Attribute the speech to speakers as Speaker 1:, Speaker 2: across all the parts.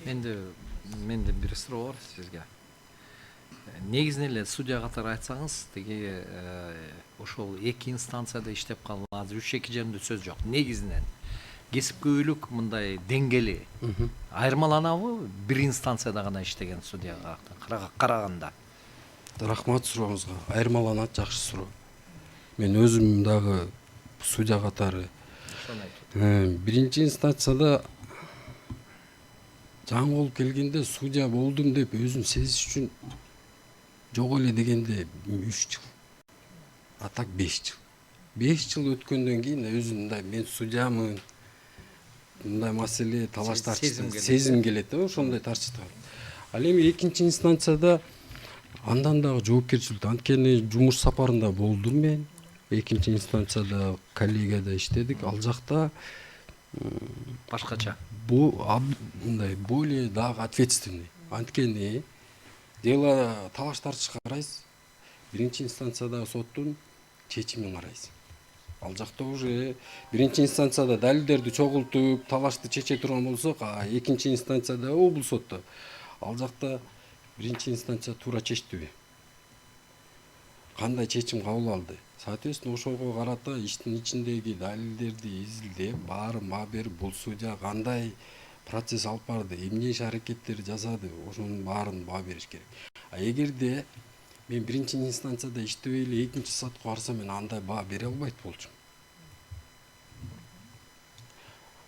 Speaker 1: Менде бир суроо бар сизге. Негизинен эле судья катары айтсаңыз, тиги ошол эки инстанцияда иштеп калган, азыр 3-2 жеринде сөз жок. Негизинен кесипкөйлүк мындай деңгээли айырмаланабы бир инстанцияда гана иштеген судьяга караганда?
Speaker 2: Рахмат сурооңузга. Айырмаланат, жакшы суроо. Мен өзүм дагы судья катары биринчи инстанцияда жаңы болуп келгенде судья болдум деп өзүн сезиш үчүн жок эле дегенде 3 жыл. А так 5 жыл. 5 жыл өткөндөн кийин өзүм мындай мен судьямын, мындай маселе талаш тартыштар сезим келет, ошондой тартыштар. Ал эми экинчи инстанцияда андан дагы жоопкерчилик, анткени жумуш сапарында болдум мен. Экинчи инстанцияда коллегияда иштедик. Ал жакта
Speaker 1: Башкача.
Speaker 2: мындай более дагы ответственный. Анткени дело талаш тартышка карайсыз. Биринчи инстанциядагы соттун чечимин карайсыз. Ал жакта уже биринчи инстанцияда далилдерди чогултуп, талашты чече турган болсок, экинчи инстанцияда облус сотто. Ал жакта биринчи инстанция туура чечтиби? Кандай чечим кабыл алды? Соответственно, ошого карата иштин ичиндеги далилдерди изилдеп, баарын баа берип, бул судья кандай процесс алып барды, эмне иш аракеттер жасады, ошонун баарын баа бериш керек. А эгерде мен биринчи инстанцияда иштебей эле экинчи сотко барсам, мен андай баа бере албайт болчумун.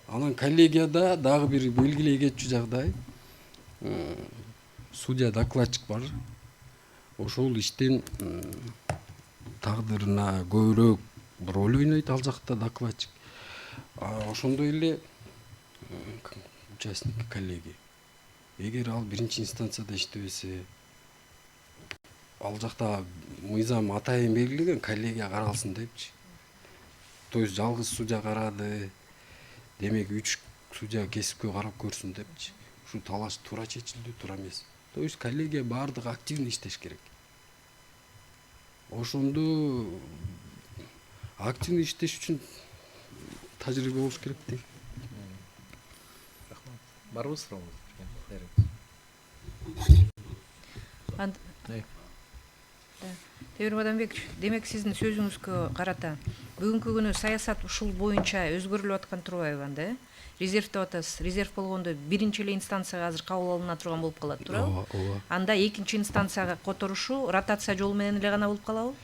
Speaker 2: Анан коллегияда дагы бир белгилей кетчү жагдай. Судья докладчик бар. Ошол иштин тагдырына көбүрөөк роль ойнойт ал жакта докладчик. Ошондой эле участник коллегии. Эгер ал биринчи инстанцияда иштебесе, ал жакта мыйзам атайын белгилеген коллегия каралсын депчи. То есть жалгыз судья карады, демек 3 судья кесипкө карап көрсүн депчи. Ушу талаш туура чечилди, туура эмес. То есть коллегия баардыгы активный иштеш керек. Ошондо активный иштеш үчүн тажрыйба болуш керек дейм.
Speaker 1: Рахмат. Барбы сурооңуз?
Speaker 3: Темир Мадамбекович, демек сиздин сөзүңүзгө карата бүгүнкү күнү саясат ушул боюнча өзгөрүлүп аткан турбайбы анда? Резерв деп атасыз. Резерв болгондо биринчи эле инстанцияга азыр кабыл алына турган болуп калат, туурабы?
Speaker 2: Ооба.
Speaker 3: Анда экинчи инстанцияга которушу ротация жолу менен эле гана болуп калабы?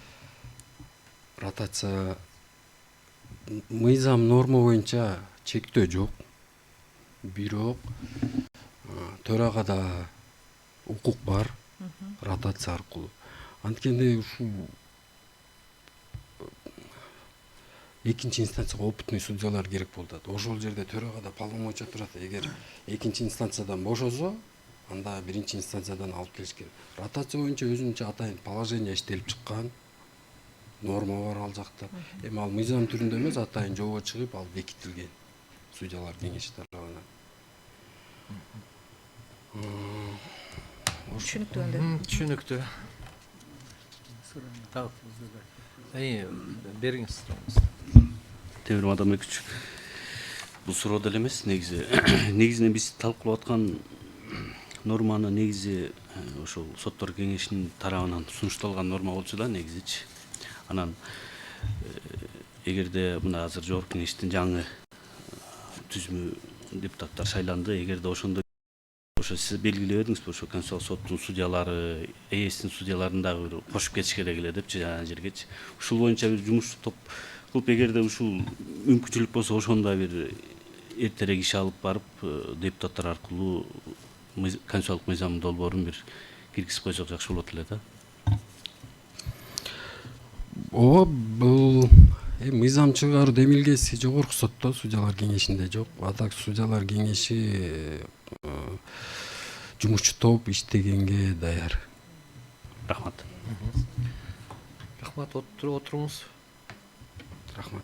Speaker 2: Ротация мыйзам норма боюнча чектөө жок. Бирок төрагада укук бар ротация аркылуу. Анткени ушул экинчи инстанцияга опытный судьялар керек болот. Ошол жерде төрагада полномочия турат. Эгер экинчи инстанциядан бошосо, анда биринчи инстанциядан алып келиш керек. Ротация боюнча өзүнчө атайын положение иштелип чыккан. Норма бар ал жакта. Эми ал мыйзам түрүндө эмес, атайын жобо чыгып, ал бекитилген судьялар кеңеши тарабынан.
Speaker 3: Түшүнүктүү анда.
Speaker 1: Түшүнүктүү. Бериңиз сурооңузду.
Speaker 4: Темир Мадамбекович, бул суроо деле эмес, негизи негизинен биз талкуулап аткан норманы негизи ошол соттор кеңешинин тарабынан сунушталган норма болчу да негизичи. Анан эгерде мына азыр жогорку кеңештин жаңы түзмө депутаттар шайланды, эгерде ошондо ошо сиз белгилеп эдиңизби, ошо Конституциялык соттун судьялары, ээсин судьяларын дагы бир кошуп кетиш керек эле депчи жана жергечи. Ушул боюнча бир жумуш топ кылып, эгерде ушул мүмкүнчүлүк болсо, ошондо бир эртерээк иш алып барып, депутаттар аркылуу конституциялык мыйзамдын долбоорун бир киргизип койсок жакшы болот эле да.
Speaker 2: Ооба, бул мыйзам чыгаруу демилгеси жогорку сотто, судьялар кеңешинде жок. А так судьялар кеңеши жумушчу топ иштегенге даяр.
Speaker 4: Рахмат.
Speaker 1: Рахмат, отуруңуз.
Speaker 2: Рахмат.